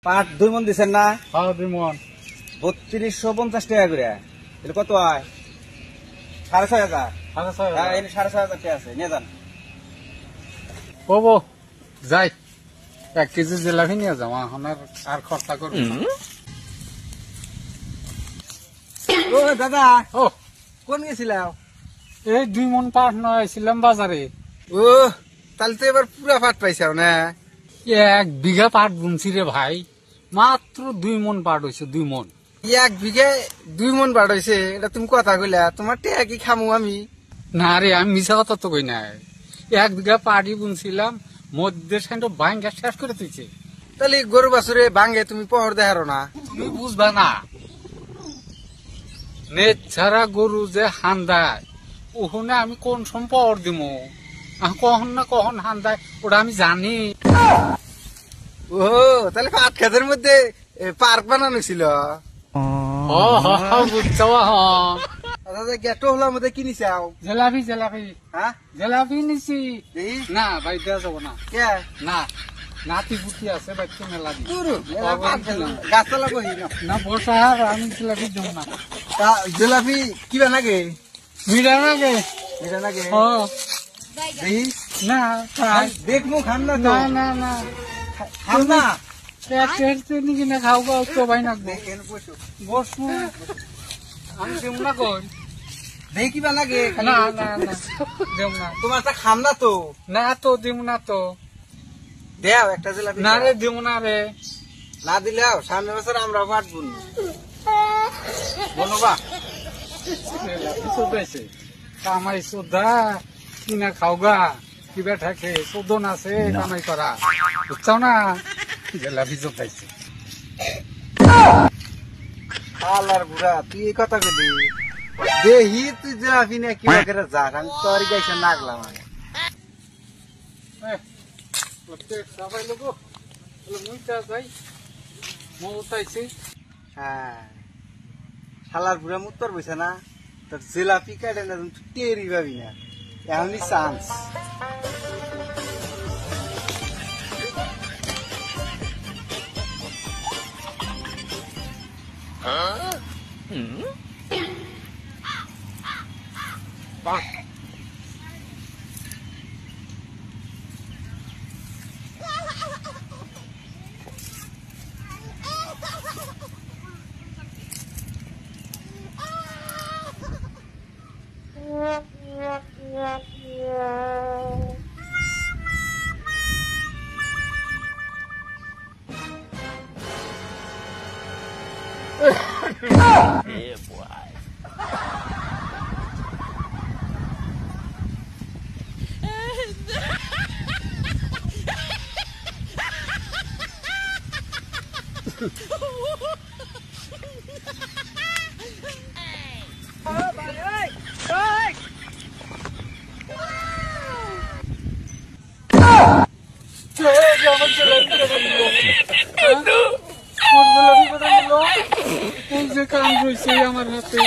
পাট 2 মন দিছেন না? হ্যাঁ 2 মন 3250 টাকা করে। এটা কত হয়? 6500। 6500 হ্যাঁ এই 6500 টাকা আছে, নিয়ে যান। ওবো যাই 1 কেজি জিলাপি নিয়ে যাও, এখন আর খরচা করব না। ও দাদা, ও কোন গেছিলাম? এই 2 মন পাট নয়ছিলাম বাজারে। ও তাহলে তো এবার পুরা পাট পাইছাও না? 1 বিঘা পাট বুনছি রে ভাই, মাত্র 2 মন পাট হইছে। 2 মন 1 বিঘে 2 মন পাট হইছে? এটা তুমি কথা কইলা, তোমার টেকা কি খামু আমি? না রে, আমি মিছা কথা তো কই নাই। 1 বিঘা পাটই বুনছিলাম, মধ্যে সাইড ভাঙ্গা শেষ করে দিয়েছে। তাহলে গরু বাছুরে ভাঙ্গে তুমি পহর দেখারো না? তুমি বুঝবা না, নেট ছাড়া গরু যে হান্দায়, ওখানে আমি কোন সম্পদ দিব, কখন না কখন হান্দায় ওটা আমি জানি। ও তাহলে পাট খেতের মধ্যে পার্ক বানানো ছিল? বুঝছো? দাদা গেটো হলার মধ্যে কি নিছাও? জেলাপি জেলাপি হ্যাঁ জেলাপি নিছি। দেখি না ভাই দেওয়া যাবো না। কে? না নাতি পুতি আছে বাচ্চা মেলা দিন। দুরু, মেলা পাট খেলাম। গাছতলা বহি না। না বসা আর আমি জেলাপি দেবো না। তা জিলাপি কিবা নাগে? মিঠা লাগে। এটা নাগে? ও দেখি। না খাই। দেখমু খাম না তো। না না না খাম না। কিনা খাও গা তো ভাই না দেখেন বসো। বসু আমি দেব না কই। দেখি কিবা নাগে? না না না দেব না। তোমার তা খাম না তো। না তো দেব না তো। দেও একটা জিলাপি। না রে দেব না রে। না দিলেও সামনের বছর আমরা পাট বুনবো। বনবা কামাই সোদা কিনা খাও গা, কিবা থাকে সোদন আছে কামাই করা, বুঝছাও না? জেলাপি চোখাইছে। আল্লাহর বুড়া, তুই এই কথা কইলি? দেহি তুই জিলাপি নিয়ে কিবা করে যাস, আমি তোর গাইছে নাগলাম। সবাই লোক মুইটা যাই মৌতাইছি। হ্যাঁ শালার বুড়া মুত্তর বইছে না, তোর জিলাপি কাটে না তুই টেরি পাবি না, এমনি চান্স। Yeah, boy. কোন যে কাম রয়েছে আমার হাতে।